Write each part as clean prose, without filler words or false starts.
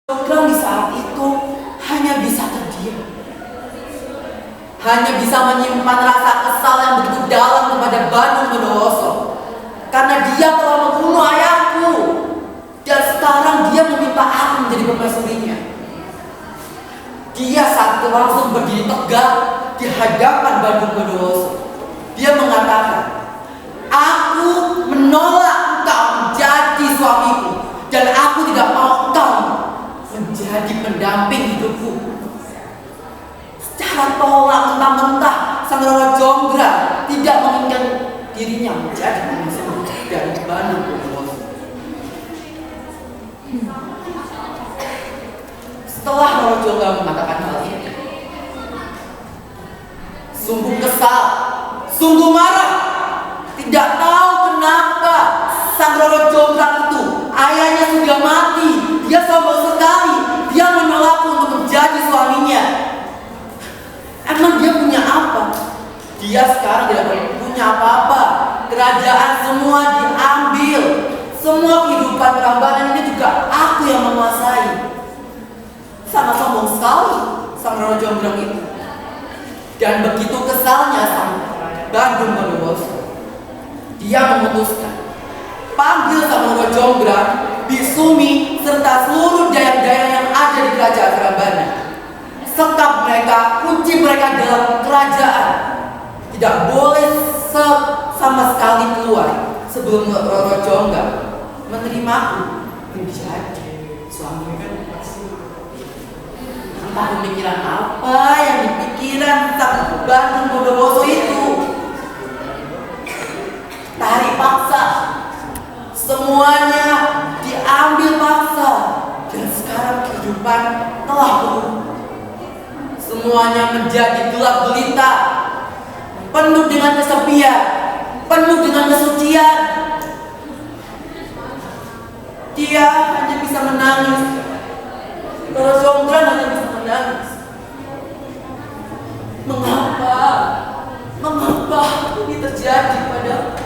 Jonggrang di saat itu hanya bisa terdiam, hanya bisa menyimpan rasa kesal yang begitu dalam kepada Bandung Bondowoso karena dia telah membunuh ayahku dan sekarang dia meminta aku menjadi permaisurinya. Dia saat itu langsung berdiri tegak di hadapan Bandung Bondowoso. Dia mengatakan, "Aku menolak engkau menjadi suamiku dan aku tidak mau engkau menjadi pendamping hidupku." Secara tolak mentah-mentah Sang Roro Jonggrang tidak menginginkan dirinya menjadi permaisuri dari Bandung Bondowoso. Setelah Roro Jonggrang mengatakan hal ini, sungguh kesal, sungguh marah. Tidak tahu kenapa Sang Roro Jonggrang itu ayahnya sudah mati. Dia sombong sekali. Dia menolakku untuk menjadi suaminya. Emang dia punya apa? Dia sekarang tidak punya apa-apa. Kerajaan semua diambil. Semua kehidupan Prambanan ini juga aku yang menguasai. Sangat sombong sekali Sang Roro Jonggrang itu. Dan begitu kesalnya Sang Bandung Bondowoso, dia memutuskan panggil Sang Roro Jonggrang, Bisumi, serta seluruh dayang-dayang yang ada di kerajaan Prambanan. Sekap mereka, kunci mereka dalam kerajaan. Tidak boleh sama sekali keluar sebelum Roro Jonggrang menerimaku menjadi suami. Entah pemikiran apa yang dipikiran Sang Bandung Bondowoso itu. Tarik paksa, semuanya diambil paksa, dan sekarang kehidupan telah berubah. Semuanya menjadi gelap gulita, penuh dengan kesepian, penuh dengan kesucian. Dia hanya bisa menangis. Roro Jonggrang hanya bisa menangis. Mengapa ini terjadi padaku?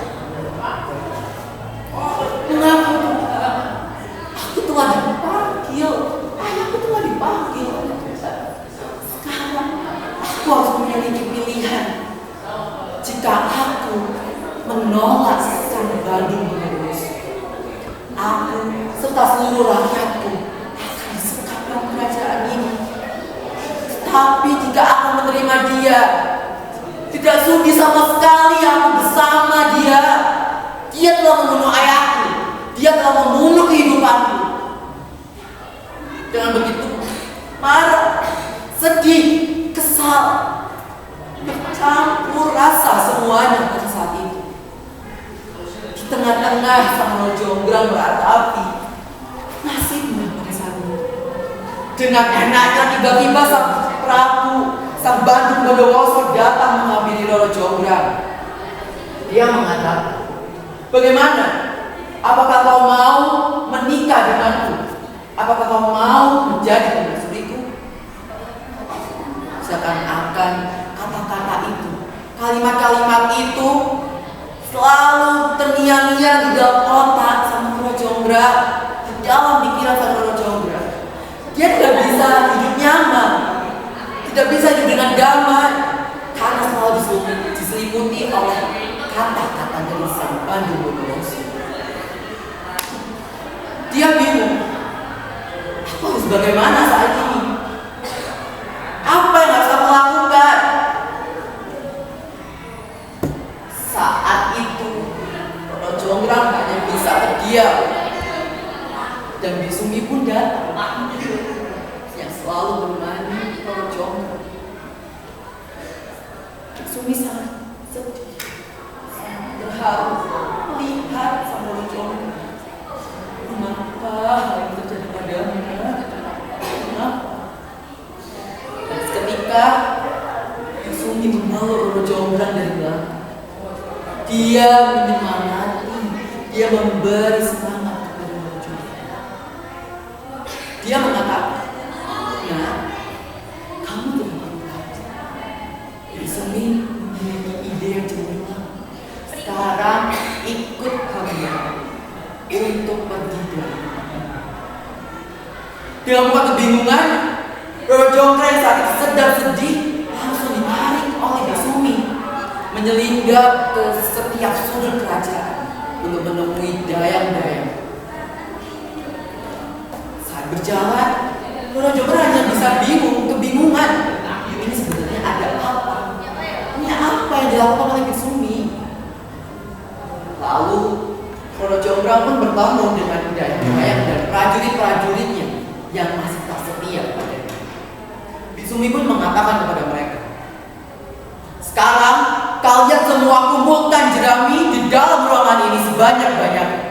Mengapa Tuhan? Aku telah dipanggil. Ayahku telah dipanggil. Sekarang aku harus memiliki pilihan. Jika aku menolak Sang Bandung Bondowoso, aku serta seluruh rakyatku akan disekap dalam kerajaan ini. Tapi jika aku menerima dia, tidak sudi sama sekali aku bersama dia. Dia telah membunuh ayahku. Dia telah membunuh kehidupanku. Dengan begitu, marah, sedih, kesal, bercampur rasa semuanya pada saat itu. Di tengah-tengah Sang Roro Jonggrang beratapi nasibnya pada saat itu. Dengan enaknya tiba-tiba Sang Prabu, Sang Bandung Bondowoso datang menghampiri Roro Jonggrang. Dia mengatakan, "Bagaimana? Apakah kau mau menikah denganku? Apakah kau mau menjadi permaisuriku?" Seakan-akan kata-kata itu, kalimat-kalimat itu selalu terngiang-ngiang di dalam otak Sang Roro Jonggrang, di dalam pikiran Sang Roro Jonggrang. Dia tidak bisa hidup nyaman, tidak bisa hidup dengan damai, karena selalu diselimuti oleh kata-kata dari Sang Bandung Bondowoso. Dia bingung, aku harus bagaimana saat ini? Apa yang harus aku lakukan? Saat itu Roro Jonggrang hanya bisa terdiam, dan Bisumi pun datang yang selalu menemani Roro Jonggrang. Bisumi sangat sedih, berharu melihat Sang Roro Jonggrang. Kenapa hal ini terjadi padanya? Kenapa? Dan seketika Bisumi memeluk Roro Jonggrang dari belakang. Dia menyemangati, dia memberi semangat kepada Roro Jonggrang. Dia mengatakan, "Nah, kamu tidak perlu khawatir. Bisumi memiliki ide yang cemerlang. Sekarang ikut kami untuk pergi dari Dengan muka kebingungan, Roro Jonggrang yang saat itu sedang sedih langsung ditarik oleh Bisumi menyelinggap ke setiap sudut kerajaan untuk menemui dayang-dayang. Saat berjalan, Roro Jonggrang hanya bisa kebingungan. Ini sebenarnya ada apa? Ini apa yang dilakukan oleh Bisumi? Lalu Roro Jonggrang pun bertemu dengan dayang-dayang dan prajurit-prajuritnya yang masih tak setia kepadanya. Bisumi pun mengatakan kepada mereka, "Sekarang kalian semua kumpulkan jerami di dalam ruangan ini sebanyak-banyaknya."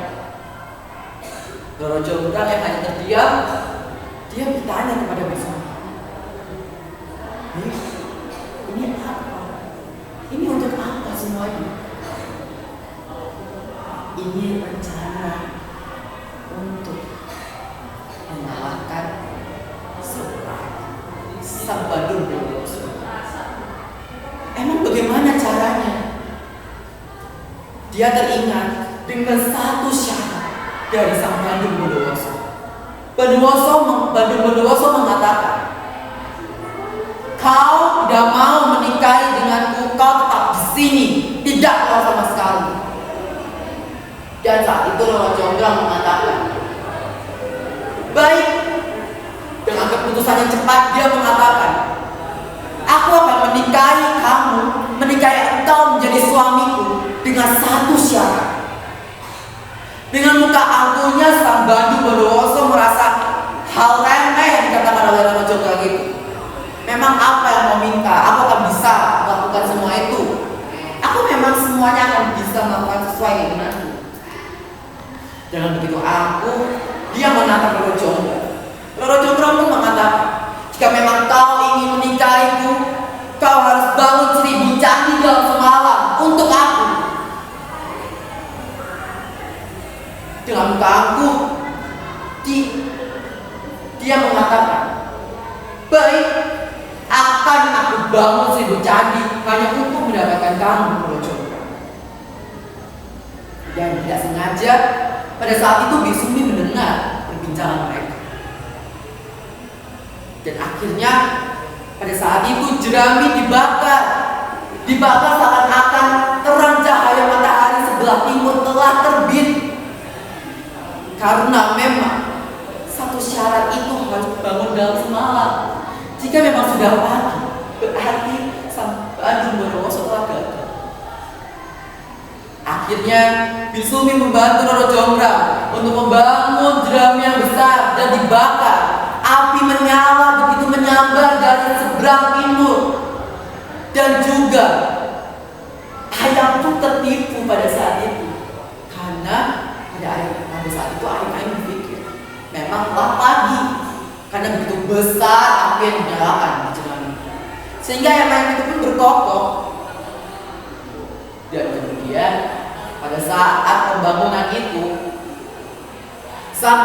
Roro Jonggrang yang hanya terdiam, dia bertanya kepada Bisumi, "Ini apa? Ini untuk apa semuanya?" "Ini rencana untuk mengalahkan Sang Bandung Bondowoso." "Emang bagaimana caranya?" Dia teringat dengan satu syarat dari Sang Bandung Bondowoso. Bandung Bondowoso mengatakan, "Kau tidak mau menikahi denganku, kau tetap di sini, tidak keluar sama sekali." Dan saat itu Roro Jonggrang mengatakan, "Baik." Dengan keputusan yang cepat dia mengatakan, "Aku akan menikahi kamu, menikahi engkau menjadi suamiku dengan satu syarat." Dengan muka angkuhnya Sang Bandung Bondowoso merasa hal remeh yang dikatakan oleh Roro Jonggrang itu. Memang apa yang mau minta? Aku akan bisa melakukan semua itu. Aku memang semuanya akan bisa melakukan sesuai keinginanku. Dengan begitu dia menatap Roro Jonggrang. Roro Jonggrang pun mengatakan, "Jika memang kau ingin menikahiku, kau harus bangun 1000 candi dalam semalam untuk aku." Dengan muka angkuh, dia mengatakan, "Baik, akan aku bangun 1000 candi hanya untuk mendapatkan kamu, Roro Jonggrang." Dan tidak sengaja pada saat itu Bisumi mendengar perbincangan mereka. Dan akhirnya pada saat itu jerami dibakar seakan-akan terang cahaya matahari sebelah timur telah terbit. Karena memang satu syarat itu harus bangun dalam semalam. Jika memang sudah pagi, berarti Sang Bandung Bondowoso telah gagal. Akhirnya Bisumi membantu Roro Jonggrang untuk membangun jerami yang besar dan dibakar. Api menyala begitu menyambar dari seberang timur. Dan juga ayam pun tertipu pada saat itu. Karena pada saat itu ayam berpikir memang telah pagi. Karena begitu besar api yang dinyalakan di jerami. Sehingga ayam itu pun berkokok. Dan kemudian pada saat pembangunan itu, Sang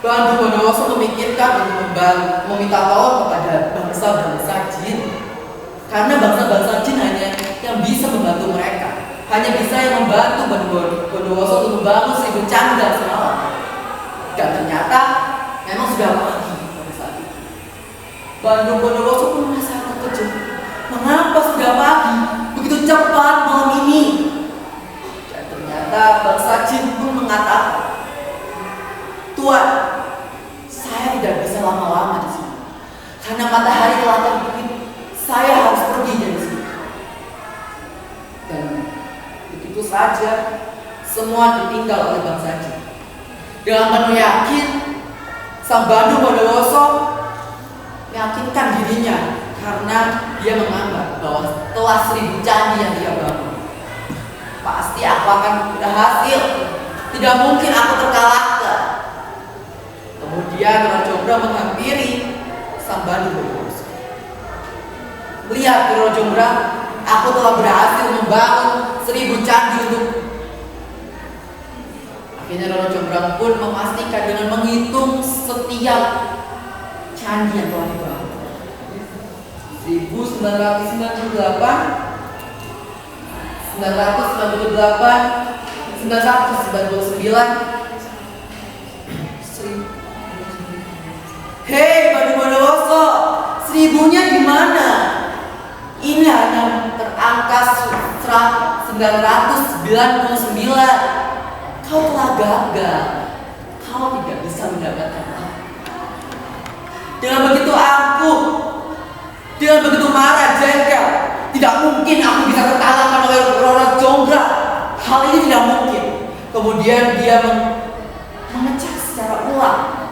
Bandung Bondowoso memikirkan untuk meminta tolong kepada bangsa-bangsa jin. Karena bangsa-bangsa jin hanya yang bisa membantu mereka, hanya bisa yang membantu Bandung Bondowoso untuk membangun 1000 candi dalam semalam. Dan ternyata memang sudah pagi pada saat itu. Bandung Bondowoso pun merasa terkejut. Mengapa sudah pagi? Begitu cepat malam ini? Dan ternyata bangsa jin pun mengatakan, "Tuan, saya tidak bisa lama-lama di sini. Karena matahari telah terbit, saya harus pergi dari sini." Dan begitu saja semua ditinggal oleh bangsa jin. Dengan penuh yakin, Sang Bandung Bondowoso meyakinkan dirinya karena dia menganggap bahwa setelah 1000 candi yang dia bangun, pasti aku akan berhasil. Tidak mungkin aku terkalahkan. Kemudian Roro Jonggrang menghampiri Sang Bandung Bondowoso. "Lihat Roro Jonggrang, aku telah berhasil membangun 1000 candi untuk." Akhirnya Roro Jonggrang pun memastikan dengan menghitung setiap candi yang telah dibangun. 1998, 998, 999, Hei Banu Bondowoso, 1000-nya di mana? Ini hanya terangkat 999. Kau telah gagal. Kau tidak bisa mendapatkan apa. Dengan begitu angkuh, dengan begitu marah, jengkel, tidak mungkin aku bisa terkalahkan oleh Roro Jonggrang. Hal ini tidak mungkin. Kemudian dia mengecek secara ulang.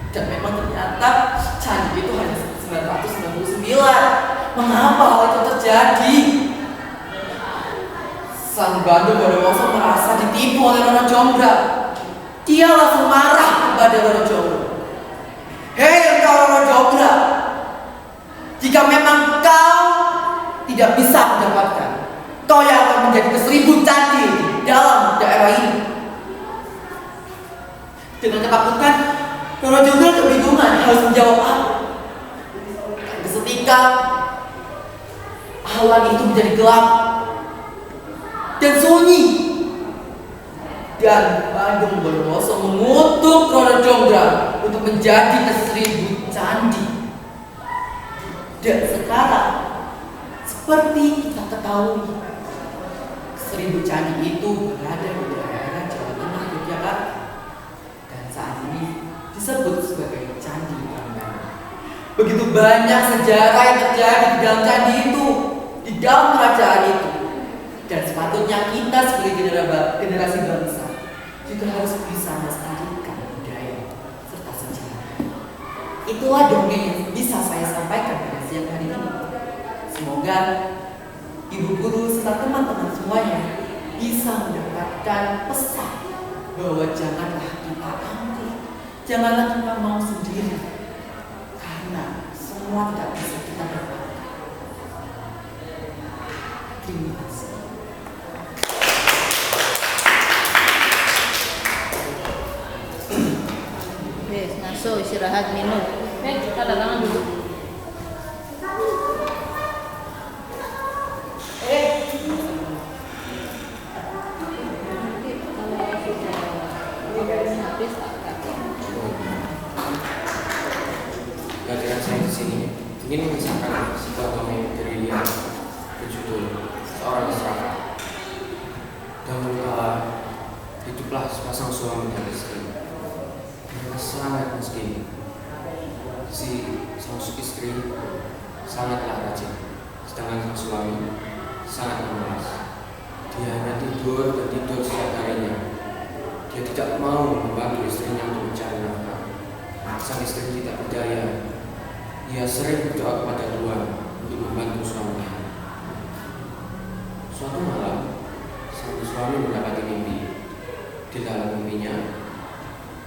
Dan memang ternyata candi itu hanya 999. Mengapa hal itu terjadi? Sang Banu Bondowoso merasa ditipu oleh Roro Jonggrang. Dia langsung marah kepada Roro Jonggrang. Hei engkau Roro Jonggrang, jika memang kau tidak bisa mendapatkan, kau yang akan menjadi ke-1000 candi dalam daerah ini. Dengan ketakutan, Roro Jonggrang kebingungan harus menjawab apa. Seketika awan itu menjadi gelap dan sunyi, dan Banu Bondowoso mengutuk Roro Jonggrang untuk menjadi ke-1000 candi. Dan sekarang, seperti kita ketahui, 1000 candi itu berada di daerah Jawa Tengah, Yogyakarta, dan saat ini disebut sebagai Candi Prambanan. Begitu banyak sejarah yang terjadi di dalam candi itu, di dalam kerajaan itu. Dan sepatutnya kita sebagai generasi bangsa juga harus bisa melestarikan budaya serta sejarah. Itulah dongeng yang bisa saya sampaikan pada siang hari ini. Semoga ibu guru serta teman-teman semuanya bisa mendapatkan pesan bahwa janganlah kita angkuh, janganlah kita mau sendiri, karena semua tidak bisa kita dapatkan. Terima kasih. Ngaso istirahat minum. Kita datangan dulu. Pelajaran saya di sini ingin mengisahkan sebuah dongeng brilian berjudul Seorang Serangga. Dahulu kala hiduplah sepasang suami dan istri. Mereka sangat miskin. Si sang istri sangatlah rajin, sedangkan sang suami sangat malas. Dia hanya tidur dan tidur setiap harinya. Dia tidak mau membantu istrinya untuk mencari nafkah. Sang istri tidak percaya. Ia sering berdoa kepada Tuhan untuk membantu suaminya. Suatu malam, sang suami mendapati mimpi. Di dalam mimpinya,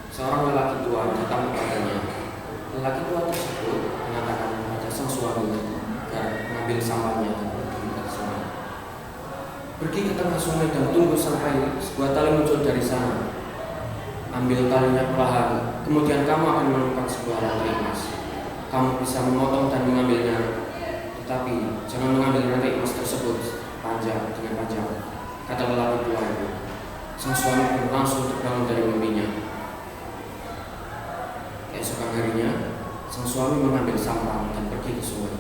seorang lelaki tua datang kepadanya. Lelaki tua tersebut mengatakan kepada sang suami agar mengambil sampahnya dan pergi ke sungai. Pergi ke tengah sungai dan tunggu sampai sebuah tali muncul dari sana. Ambil talinya perlahan, kemudian kamu akan menemukan sebuah rantai emas. Kamu bisa memotong dan mengambilnya, tetapi jangan mengambil rantai emas tersebut panjang dengan panjang, kata lelaki tua itu. Sang suami pun langsung terbangun dari mimpinya. Keesokan harinya, sang suami mengambil sampah dan pergi ke sungai.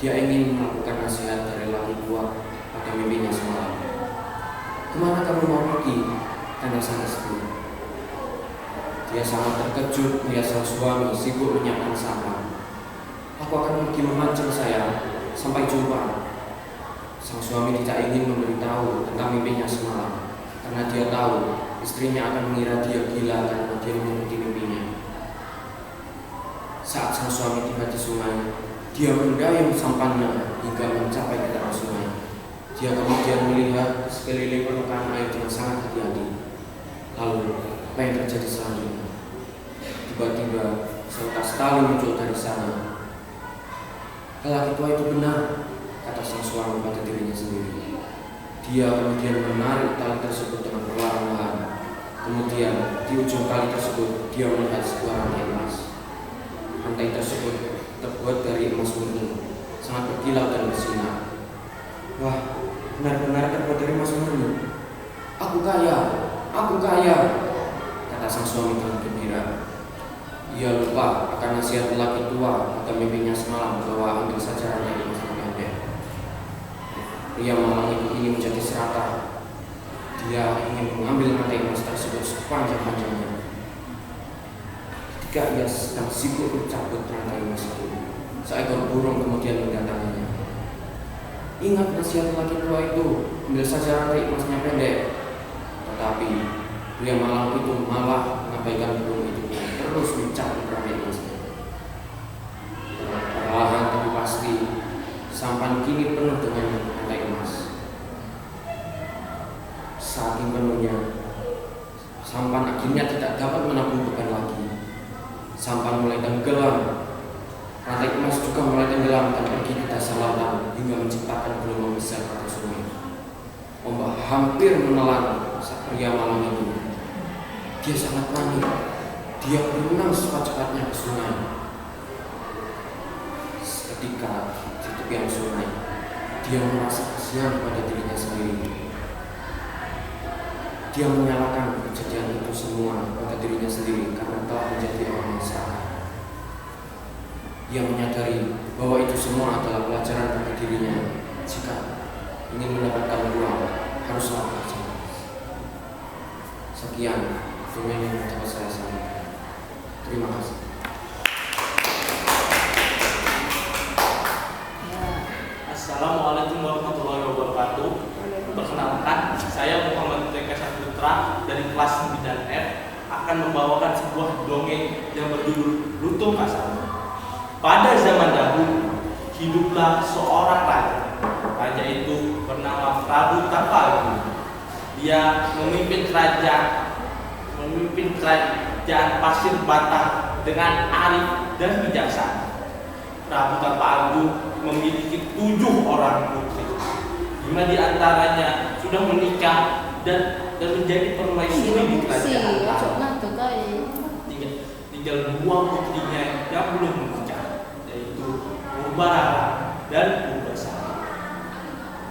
Dia ingin melakukan nasihat dari lelaki tua pada mimpinya semalam. Kemana kamu mau pergi? Tanya sang istri. Dia sangat terkejut melihat sang suami sibuk menyiapkan sampah. Aku akan pergi memancing sayang, sampai jumpa. Sang suami tidak ingin memberitahu tentang mimpinya semalam, karena dia tahu istrinya akan mengira dia gila karena dia mengikuti mimpinya. Saat sang suami tiba di sungai, dia mendayung sampannya hingga mencapai ke tepi sungai. Dia kemudian melihat ke sekeliling permukaan air dengan sangat hati-hati. Lalu, apa yang terjadi selanjutnya? Tiba-tiba, seutas tali muncul dari sana. Lelaki tua itu benar, kata sang suami pada dirinya sendiri. Dia kemudian menarik tali tersebut dengan perlahan-lahan. Kemudian, di ujung tali tersebut, dia melihat sebuah rantai emas. Rantai tersebut terbuat dari emas murni, sangat berkilau dan bersinar. Wah, benar-benar terbuat dari emas murni. Aku kaya, kata sang suami dengan gembira. Ia lupa akan nasihat lelaki tua pada mimpinya semalam bahwa ambil saja rantai emas yang pendek. Pria malang itu ingin menjadi serakah. Dia ingin mengambil rantai emas tersebut sepanjang-panjangnya. Ketika ia sedang sibuk mencabut rantai emas itu, seekor burung kemudian mendatanginya. Ingat nasihat lelaki tua itu, ambil saja rantai emasnya pendek. Tetapi pria malang itu malah mengabaikan burung itu, terus mencabut rantai emasnya. Perlahan tapi pasti, sampan kini penuh dengan rantai emas. Saking penuhnya, sampan akhirnya tidak dapat menampung beban lagi. Sampan mulai tenggelam. Rantai emas juga mulai tenggelam dan pergi ke dasar lautan hingga menciptakan gelombang besar atau sungai. Ombak hampir menelan sang pria malang itu. Dia sangat panik. Dia berenang secepat-cepatnya ke sungai. Ketika di tepian sungai, dia merasa kasihan pada dirinya sendiri. Dia menyalahkan kejadian itu semua pada dirinya sendiri karena telah menjadi orang yang salah. Ia menyadari bahwa itu semua adalah pelajaran bagi dirinya. Jika ingin mendapatkan uang, haruslah bekerja. Sekian dongeng yang dapat saya sampaikan. Terima kasih. Assalamualaikum warahmatullahi wabarakatuh. Perkenalkan, saya Muhammad TK Saputra dari kelas 9F akan membawakan sebuah dongeng yang berjudul Lutung Kasar. Pada zaman dahulu, hiduplah seorang raja. Raja itu bernama Prabu Tapal. Dia memimpin kerajaan Pasir Batang dengan arif dan bijaksana. Prabu Tapal memiliki 7 orang putri. 5 di antaranya sudah menikah dan menjadi permaisuri di kerajaan. Tinggal 2 putrinya yang belum menikah, yaitu Purbarara dan Purbasari.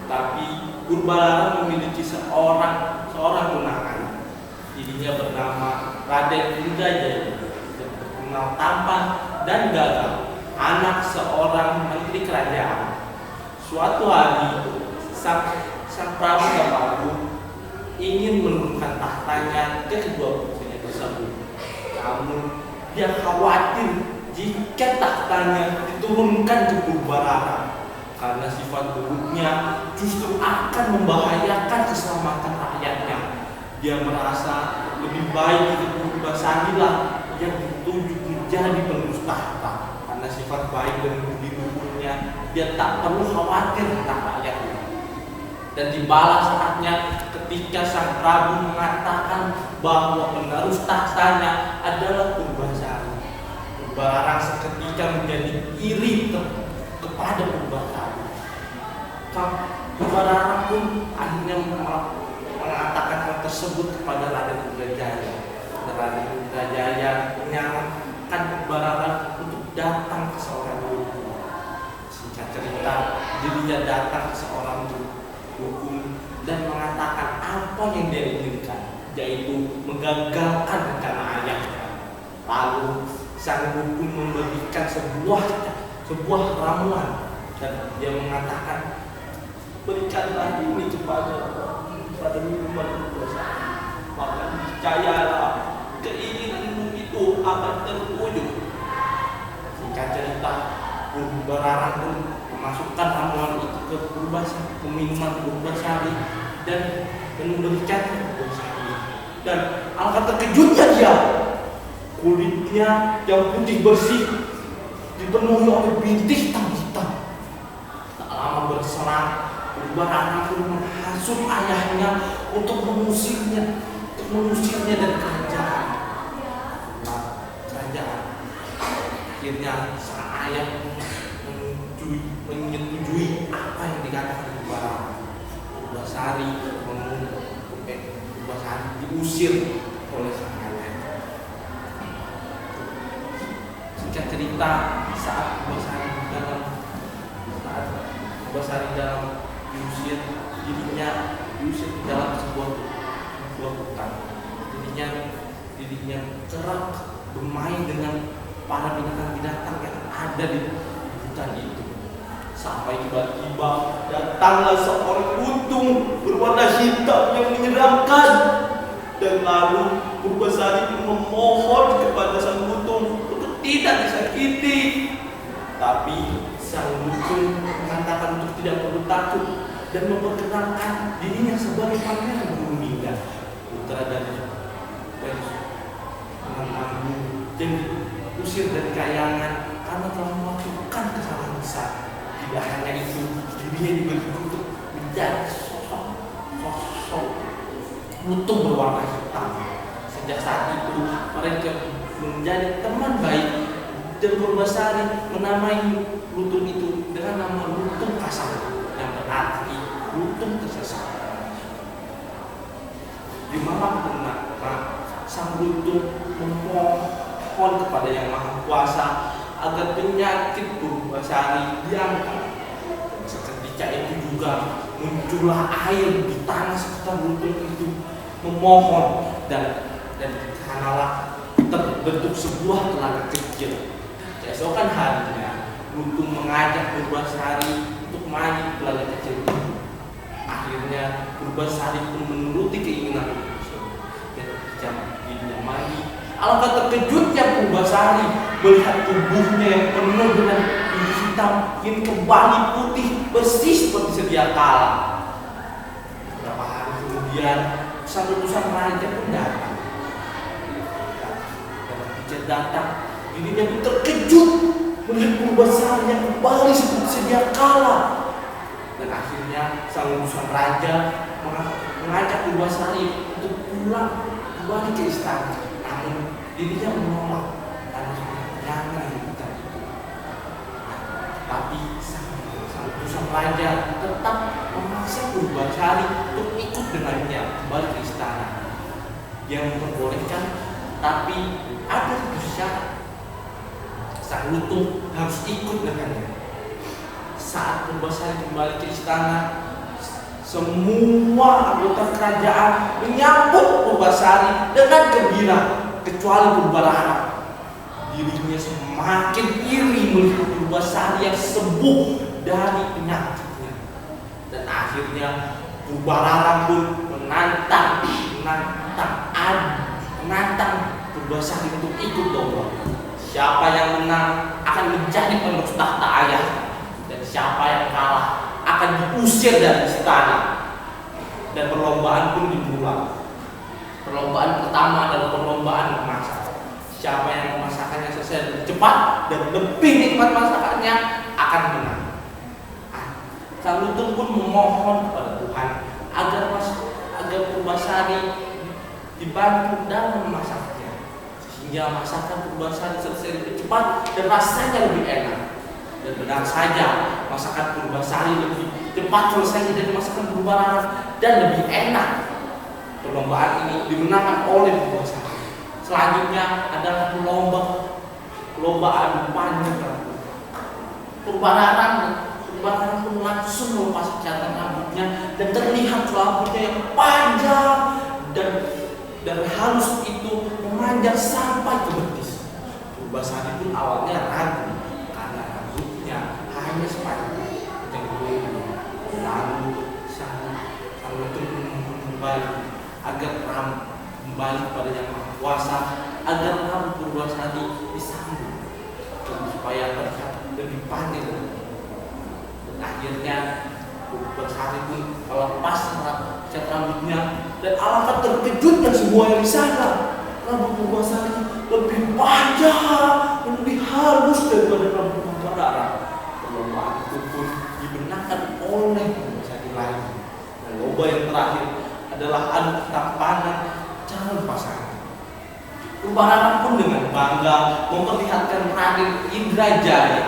Tapi Purbarara memiliki seorang tunangan. Dirinya bernama Raden Indrajaya, yang terkenal tampan dan gagah, anak seorang menteri kerajaan. Suatu hari, sang Prabu Tapal ingin menurunkan tahtanya ke kedua putrinya tersebut. Namun dia khawatir jika tahtanya diturunkan ke Purbarara karena sifat buruknya justru akan membahayakan keselamatan rakyatnya. Dia merasa lebih baik itu Purbasari lah yang ditunjuk menjadi penerus tahta karena sifat baik dan budi luhurnya. Dia tak perlu khawatir tentang rakyatnya. Dan tibalah saatnya ketika sang Prabu mengatakan bahwa penerus tahtanya adalah Purbasari. Purbarara seketika menjadi iri kepada Purbasari. Purbarara pun akhirnya mengatakan hal tersebut kepada Raden Indrajaya. Raden Indrajaya menyarankan Purbarara untuk datang ke seorang dukun. Singkat cerita, dirinya datang ke seorang dukun dan mengatakan apa yang dia inginkan, yaitu menggagalkan rencana ayahnya. Lalu sang dukun memberikan sebuah ramuan dan dia mengatakan, berikanlah ini pada minuman Purbasari, maka percayalah keinginanmu itu akan terwujud. Singkat cerita, Purbarara pun memasukkan ramuan itu ke minuman Purbasari dan memberikan Purbasari. Dan alangkah terkejutnya dia, kulitnya yang putih bersih dipenuhi oleh bintik hitam-hitam. Tak lama berselang, Purbarara pun menghasut ayahnya untuk mengusirnya dari kerajaan. Akhirnya sang ayah menyetujui apa yang dikatakan Purbarara. Purbasari diusir oleh sang ayah. Singkat cerita, saat Purbasari dalam diusir, dirinya diusir di dalam sebuah hutan. Dirinya kerap bermain dengan para binatang-binatang yang ada di hutan itu. Sampai tiba-tiba datanglah seorang lutung berwarna hitam yang menyeramkan. Dan lalu Purbasari memohon kepada sang lutung untuk tidak disakiti. Tapi sang lutung mengatakan untuk tidak perlu takut dan memperkenalkan dirinya sebagai pangeran Burungmingga, putra dari Abu yang diusir dari kayangan karena telah melakukan kesalahan besar. Tidak hanya itu, dirinya juga dikutuk menjadi sosok lutung berwarna hitam. Sejak saat itu mereka menjadi teman baik dan Purbasari menamai lutung itu dengan nama lutung kasar yang berarti lutung tersesat. Di malam purnama, sang lutung memohon kepada Yang Maha Kuasa agar penyakit Purbasari diangkat. Seketika itu juga muncullah air di tanah sekitar lutung itu memohon dan sanalah terbentuk sebuah telaga kecil. Keesokan harinya lutung mengajak Purbasari untuk mandi di telaga kecil itu. Akhirnya Purbasari pun menuruti keinginan lutung dan jam dirinya mandi. Alangkah terkejutnya Purbasari melihat tubuhnya yang penuh dengan bulu hitam kini kembali putih bersih seperti sedia kala. Beberapa hari kemudian sang utusan raja pun datang. Dan datang, dirinya pun terkejut melihat Purbasari yang kembali seperti sedia kala. Dan akhirnya sang utusan raja mengajak Purbasari untuk pulang kembali ke istana. Namun dirinya menolak karena sudah kenyang di hutan itu. Tapi sang utusan raja tetap memaksa Purbasari untuk ikut dengannya kembali ke istana. Dia memperbolehkan, tapi ada syarat. Sang lutung harus ikut dengannya. Saat Purbasari kembali ke istana, semua anggota kerajaan menyambut Purbasari dengan gembira kecuali Purbalarang. Dirinya semakin iri melihat Purbasari yang sembuh dari penyakitnya. Dan akhirnya Purbalarang pun menantang Purbasari untuk ikut lomba. Siapa yang menang akan menjadi penerus tahta ayah, dan siapa yang kalah akan diusir dari istana. Dan perlombaan pun dimulai. Perlombaan pertama adalah perlombaan memasak. Siapa yang memasakkannya selesai lebih cepat dan lebih nikmat masakannya akan menang. Sang lutung pun memohon kepada Tuhan agar Purbasari dibantu dalam memasaknya, sehingga masakan Purbasari selesai lebih cepat dan rasanya lebih enak. Dan benar saja, masakan Purbasari lebih cepat selesai dari masakan Purbalarang dan lebih enak. Perlombaan ini dimenangkan oleh Purbasari. Selanjutnya adalah lomba adu panjat rambut. Purbalarang pun langsung melepas catatan rambutnya dan terlihat rambutnya yang panjang dan halus itu memanjang sampai ke betis. Purbasari pun awalnya ragu karena rambutnya hanya sepanjang jenggot. Lalu sang lutung memohon kembali agar kembali kepada Yang Maha Kuasa agar rambut Purbasari disambut supaya terlihat lebih panjang. Dan akhirnya Purbasari pun melepas cat rambutnya dan alangkah terkejutnya semua yang di sana. Rambut Purbasari lebih panjang dan lebih halus daripada rambut Purbalarang. Perlombaan itu pun dimenangkan oleh Purbasari lagi. Dan lomba yang terakhir adalah adu ketampanan calon pasangan. Purbalarang pun dengan bangga memperlihatkan Raden Indrajaya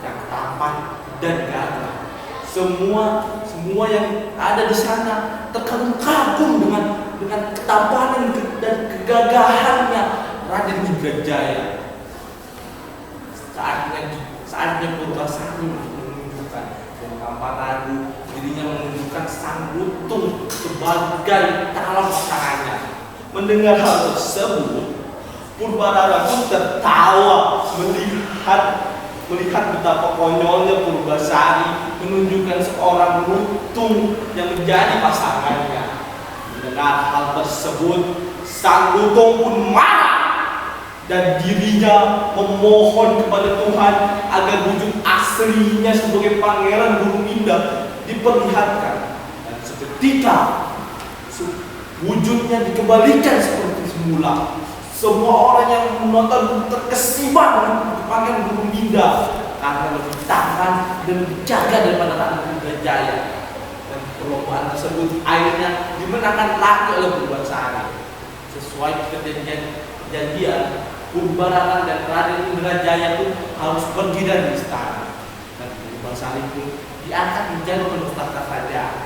yang tampan dan gagah. Semua yang ada di sana terkagum-kagum dengan ketampanan dan kegagahannya Raden Indrajaya. Saatnya Purbasari menunjukkan dan tanpa ragu dirinya menunjukkan sang lutung sebagai calon pasangannya. Mendengar hal tersebut, Purbarara pun tertawa melihat betapa konyolnya Purbasari menunjukkan seorang lutung yang menjadi pasangannya. Mendengar hal tersebut, sang lutung pun marah dan dirinya memohon kepada Tuhan agar wujud aslinya sebagai pangeran burung indah diperlihatkan. Dan seketika wujudnya dikembalikan seperti semula. Semua orang yang menonton terkesima dengan pangeran burung indah karena lebih tahan dan dijaga daripada Ratu Purbajaya. Dan perlombaan tersebut akhirnya dimenangkan lagi oleh Purbasari. Sesuai perjanjian, Purbarara dan Raden Indrajaya itu harus pergi dari istana. Dan Purbasari pun diangkat menjadi penulis tahta kerajaan.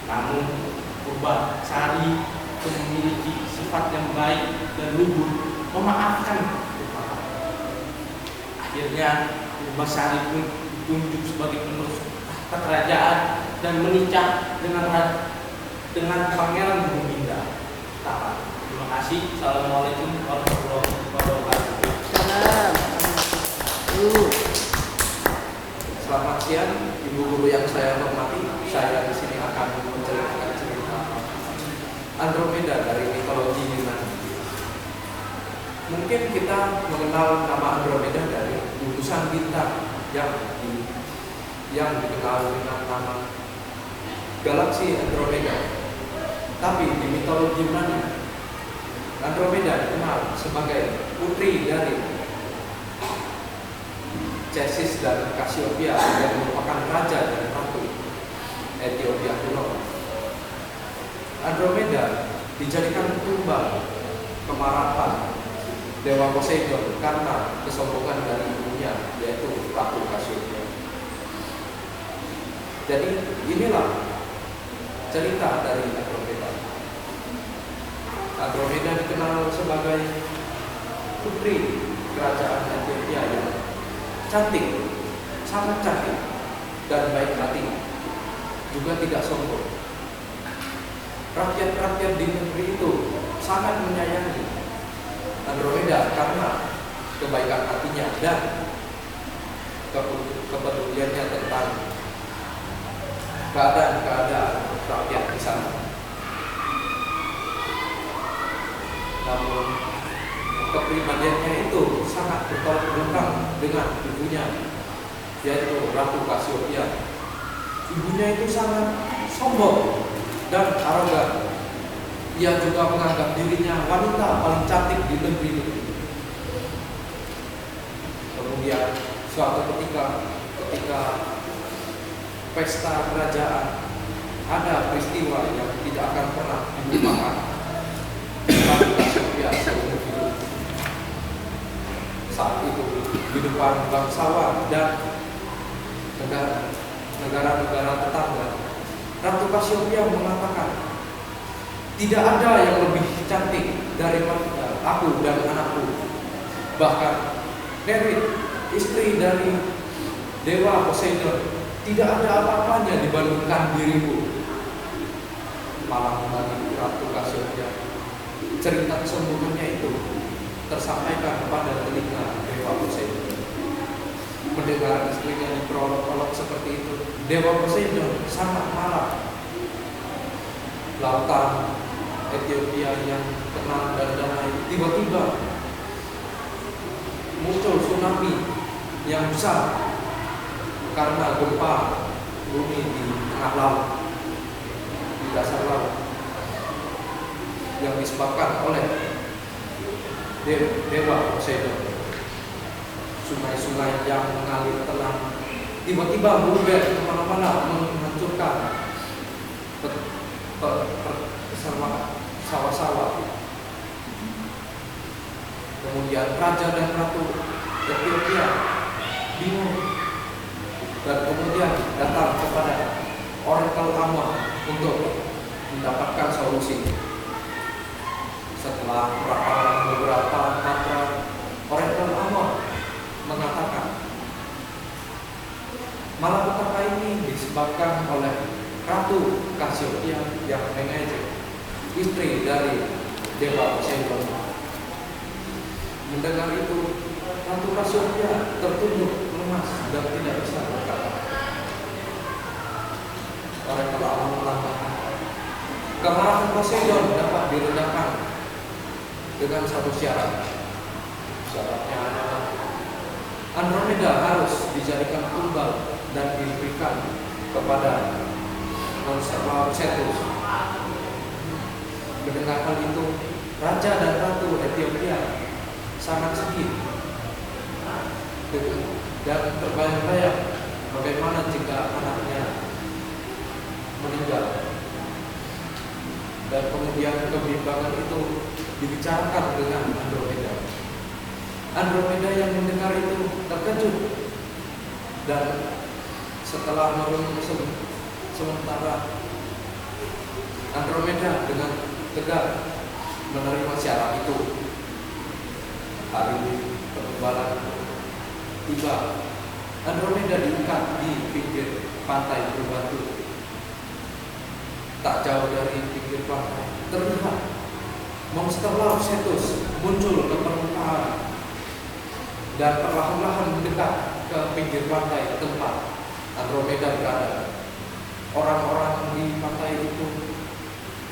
Namun Purbasari memiliki sifat yang baik dan lugu, memaafkan Purbarara. Akhirnya Purbasari pun ditunjuk sebagai penerus tahta kerajaan dan menikah dengan Pangeran Burung Indah. Terima kasih. Assalamualaikum warahmatullahi wabarakatuh. Salam. Selamat siang, ibu guru yang saya hormati. Saya di sini akan menceritakan cerita Andromeda dari mitologi Yunani. Mungkin kita mengenal nama Andromeda dari gugusan bintang yang dikenal dengan nama galaksi Andromeda. Tapi di mitologi Yunani, Andromeda dikenal sebagai putri dari Cesis dan Cassiopeia yang merupakan raja dan ratu Ethiopia kuno. Andromeda dijadikan tumbal kemarahan Dewa Poseidon karena kesombongan dari ibunya, yaitu Ratu Cassiopeia. Jadi inilah cerita dari Andromeda. Andromeda dikenal sebagai putri kerajaan Ethiopia yang cantik, sangat cantik dan baik hati, juga tidak sombong. Rakyat-rakyat di negeri itu sangat menyayangi Andromeda karena kebaikan hatinya dan kepeduliannya tentang keadaan rakyat di sana. Namun kepribadiannya itu sangat bertolak belakang dengan ibunya, yaitu Ratu Cassiopeia. Ibunya itu sangat sombong dan arogan. Ia juga menganggap dirinya wanita paling cantik di negeri itu. Kemudian suatu ketika pesta kerajaan, ada peristiwa yang tidak akan pernah dilupakan. Ratu Cassiopeia seumur hidup. Saat itu di depan bangsawan dan negara-negara tetangga, Ratu Cassiopeia mengatakan, tidak ada yang lebih cantik daripada aku dan anakku. Bahkan Nereid, istri dari Dewa Poseidon, tidak ada apa-apanya dibandingkan diriku. Malah bagi Ratu Cassiopeia, cerita kesombongannya itu tersampaikan kepada telinga Dewa Poseidon. Mendengar istrinya diperolok-olok seperti itu, Dewa Poseidon sangat marah. Lautan Ethiopia yang tenang dan damai tiba-tiba muncul tsunami yang besar karena gempa bumi di tengah laut, di dasar laut, yang disebabkan oleh Dewa Poseidon. Sungai-sungai yang mengalir tenang tiba-tiba meluber kemana-mana, menghancurkan sawah-sawah. Kemudian raja dan ratu Ethiopia bingung dan kemudian datang kepada Oracle Amon untuk mendapatkan solusi. Setelah beberapa mantra, Oracle Amon mengatakan malapetaka ini disebabkan oleh Ratu Cassiopeia yang mengejek istri dari Dewa Poseidon. Mendengar itu, Ratu Kasiopea tertunduk lemas dan tidak bisa berkata. Mereka Allah mengatakan, kemarahan Poseidon dapat diredakan dengan satu syarat. Syaratnya adalah Andromeda harus dijadikan tumbal dan diberikan kepada monster laut Cetus. Mendengar hal itu, Raja dan Ratu Ethiopia sangat sedih dan terbayang-bayang bagaimana jika anaknya meninggal. Dan kemudian kebimbangan itu dibicarakan dengan Andromeda. Andromeda yang mendengar itu terkejut dan setelah merenung sementara, Andromeda dengan tegar menerima syarat itu. Hari penerbangan tiba, Andromeda diikat di pinggir pantai berbatu. Tak jauh dari pinggir pantai terlihat monster laut Cetus muncul ke permukaan dan perlahan-lahan mendekat ke pinggir pantai tempat Andromeda berada. Orang-orang di pantai itu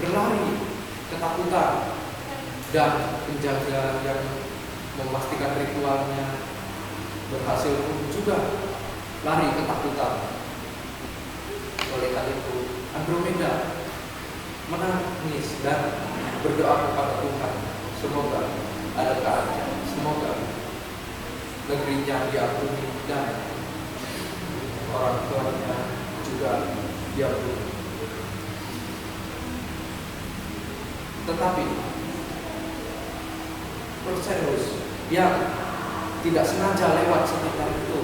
berlari ketakutan dan penjaga yang memastikan ritualnya berhasil pun juga lari ketakutan. Oleh karena itu, Andromeda menangis dan berdoa kepada Tuhan, semoga ada keadilan, semoga negerinya diampuni dan orang tuanya juga diampuni. Tetapi Perseus yang tidak sengaja lewat sekitar itu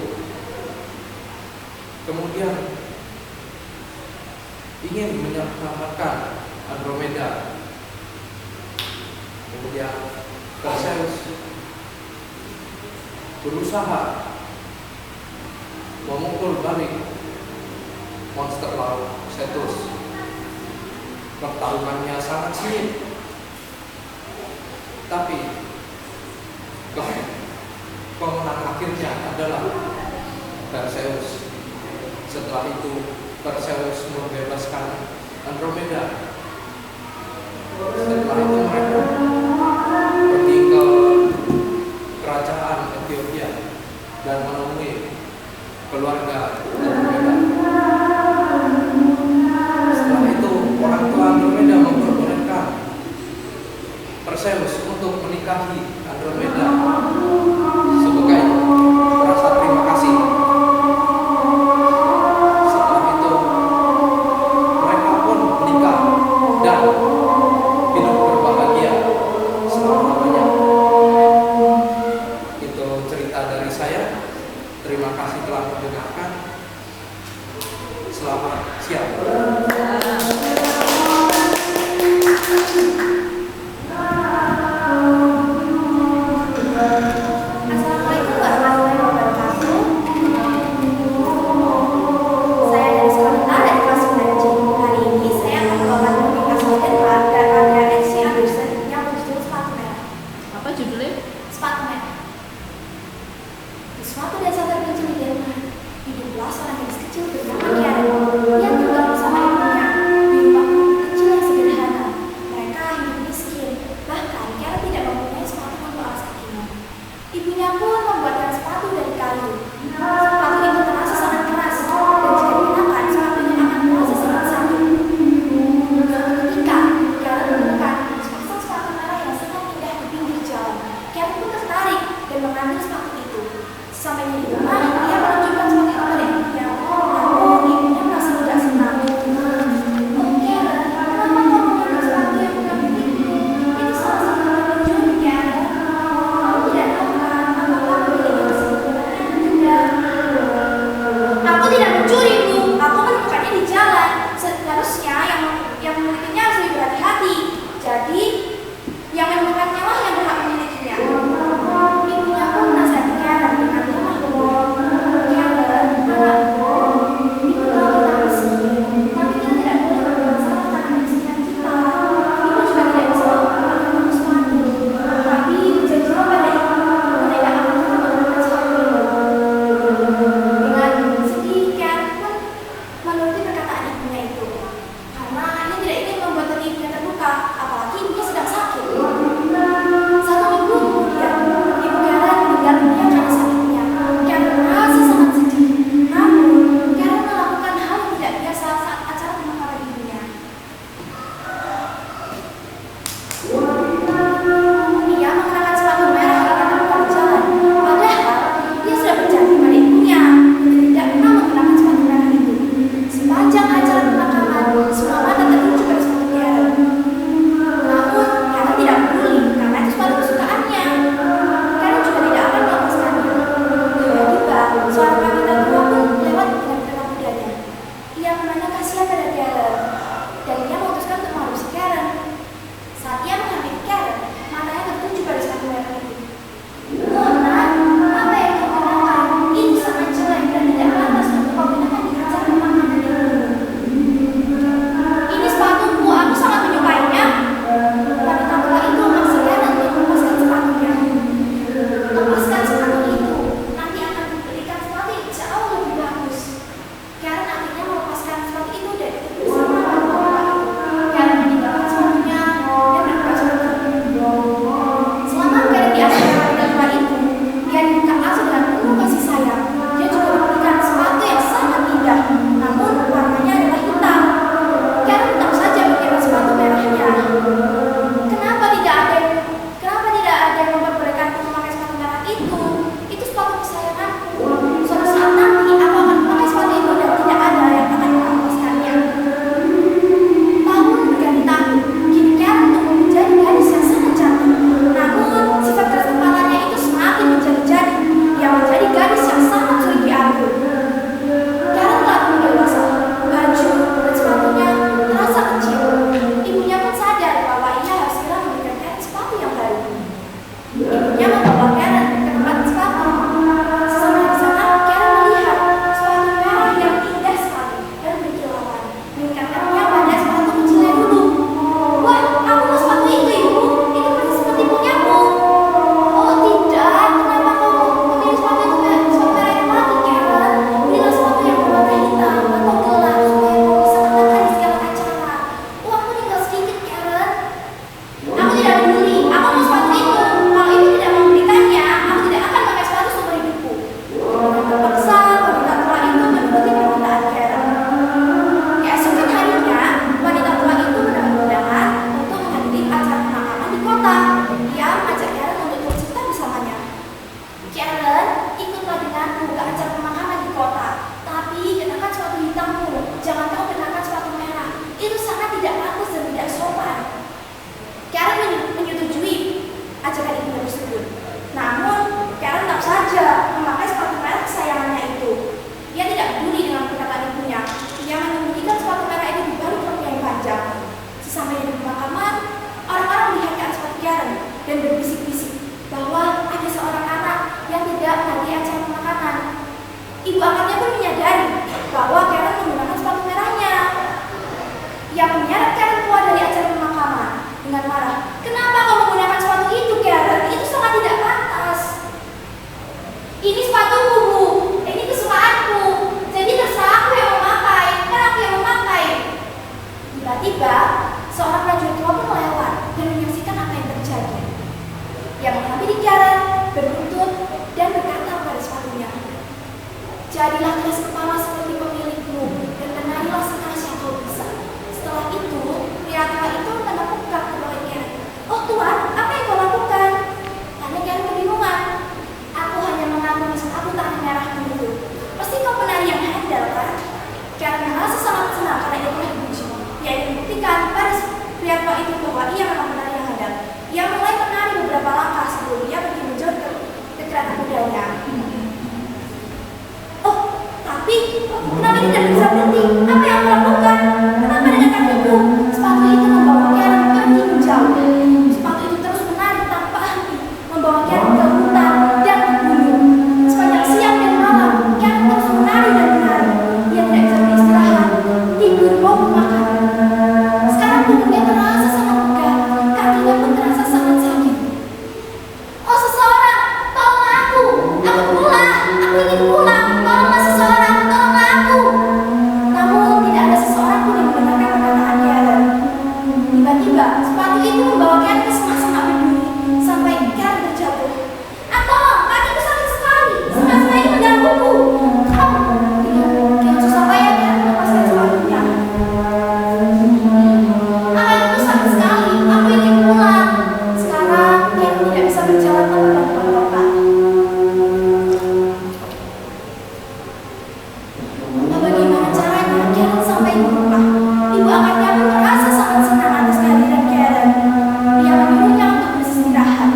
kemudian ingin menyelamatkan Andromeda. Kemudian Perseus berusaha memukul balik monster laut Cetus. Pertarungannya sangat sengit, tapi pemenang akhirnya adalah Perseus. Setelah itu Perseus membebaskan Andromeda. Setelah itu mereka pergi ke kerajaan Ethiopia dan menemui keluarga Andromeda. Setelah itu orang tua Andromeda memperbolehkan Perseus untuk menikahi Andromeda sebagai rasa terima kasih. Setelah itu mereka pun menikah dan hidup berbahagia selama-lamanya. Itu cerita dari saya. Terima kasih telah mendengarkan. Selamat siang. Kenapa kau menggunakan sepatu itu, Karen? Itu sangat tidak pantas. Ini sepatuku, Bu. Ini kesukaanku. Jadi terserah aku yang memakai. Kan aku yang memakai. Tiba-tiba, seorang prajurit tua pun lewat dan menyaksikan apa yang terjadi. Ia menghampiri Karen, berlutut, dan berkata pada sepatunya, "Jadilah keras kepala seperti pemilikmu dan menarilah sekeras yang kau bisa." Setelah itu, pria tua itu menepukkan kepala Karen. "Oh Tuan, apa yang kau lakukan?" Tanya Karen kebingungan. "Aku hanya mengambil sepatu tangan merahku itu. Pasti kau penari yang handal, kan?" Karen merasa sangat senang karena ia telah dipuji. Ia ingin membuktikan pada pria tua itu bahwa ia memang penari yang handal. Ia mulai menari beberapa langkah sebelum ia pergi menjauh ke kereta kudanya. "Oh, tapi kenapa tidak bisa berhenti? Apa yang aku lakukan? Kenapa dengan kakiku?" Sepatu itu membawa Karen pergi menjauh. Sepatu itu terus menari tanpa henti, membawa Karen ke hutan dan ke gunung. Sepanjang siang dan malam, Karen terus menari dan menari. Ia tidak bisa beristirahat, tidur maupun makan. Sekarang punggungnya terasa sangat pegal, kakinya pun terasa sangat sakit. "Oh seseorang, tolong aku! Aku pulang! Aku ingin pulang! Tolonglah seseorang, tolonglah aku!" Namun tidak ada seseorang pun yang mendengarkan perkataan Karen. Tiba-tiba sepatu itu membawa Karen ke semak-semak berduri sampai Karen terjatuh. "Ah tolong, kakiku sakit sekali! Semak-semak ini menggangguku!" Dengan susah payah Karen melepaskan sepatunya. "Aku sakit sekali, aku ingin pulang." Sekarang Karen tidak bisa berjalan tanpa bantuan bapak. Bagaimana caranya Karen sampai di rumah? Ibu angkatnya pun merasa sangat senang atas kehadiran Karen. Dia menyuruhnya untuk beristirahat.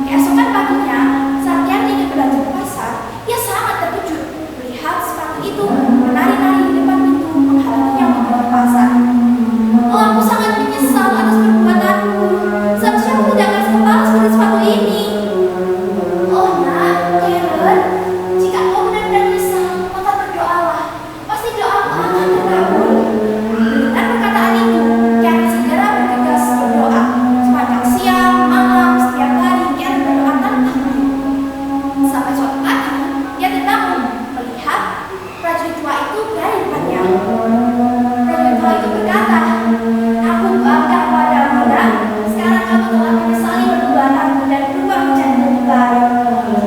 Keesokan paginya, saat Karen ingin belanja ke pasar, ia sangat terkejut melihat sepatu itu menari-nari di depan pintu menghalanginya untuk pergi ke pasar. "Oh, aku sangat menyesal atas perbuatanku. Seharusnya aku tidak keras kepala seperti sepatu ini." "Oh nak, Karen, jika kau benar-benar menyesal, maka berdoalah. Pasti doamu akan terkabul." Dengan perkataan itu, Karen segera bergegas berdoa. Sepanjang siang, malam, setiap hari Karen berdoa tanpa henti. Sampai suatu pagi, ia terbangun melihat prajurit tua itu berada di depannya. Prajurit tua itu berkata, "Aku bangga padamu, nak. Sekarang kamu telah menyesali perbuatanmu dan berubah menjadi lebih baik.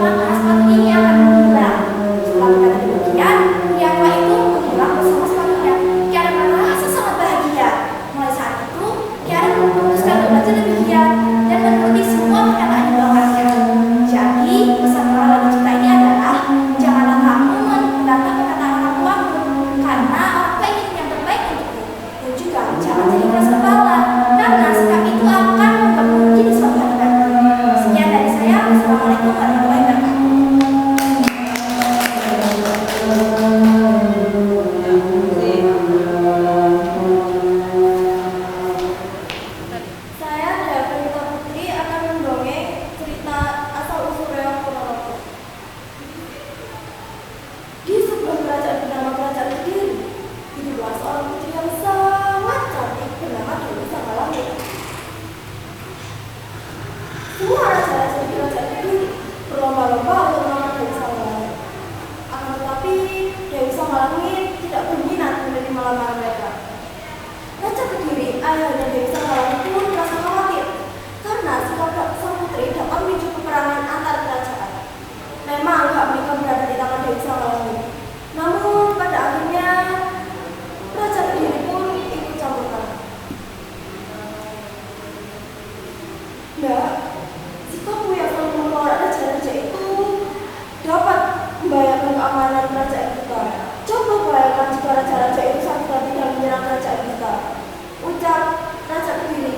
Maka sepatu ini akan menghilang." Setelah berkata demikian, pria tua itu menghilang bersama sepatunya. Karen merasa sangat bahagia. Mulai saat itu, Karen memutuskan untuk belajar lebih giat dan menuruti semua perkataan ibu angkatnya. Jadi, pesan moral dari cerita ini adalah janganlah kamu membantah perkataan orang tuamu, karena orang tua ingin yang terbaik untukmu. Dan juga jangan jadi keras kepala, karena sikap itu akan membangun menjadi suatu hari baru. Sekian dari saya. Wassalamualaikum warahmatullahi wabarakatuh. Saya Devita Putri akan mendongeng cerita asal-usul Reog Ponorogo. Di sebuah kerajaan bernama Kerajaan Kediri, hiduplah seorang putri yang sangat cantik bernama Dewi Sanggalangit. Semua raja-raja di Kerajaan Kediri berlomba-lomba untuk melamar Dewi Sanggalangit. Akan tetapi Dewi Sanggalangit tidak berminat menerima lamaran mereka. Raja Kediri, ayahnya Dewi Sanggalangit pun merasa khawatir karena sikap sang putri dapat memicu peperangan antar kerajaan. Memang hak mereka berada di tangan Dewi Sanggalangit. Namun pada akhirnya Raja Kediri pun ikut campur tangan. "Mbak, sikapmu yang selalu menolak raja-raja itu dapat membahayakan keamanan kerajaan kita. Coba bayangkan jika raja-raja itu sakit hati dan menyerang kerajaan kita," ucap Raja Kediri.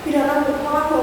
Tidak takut kalau aku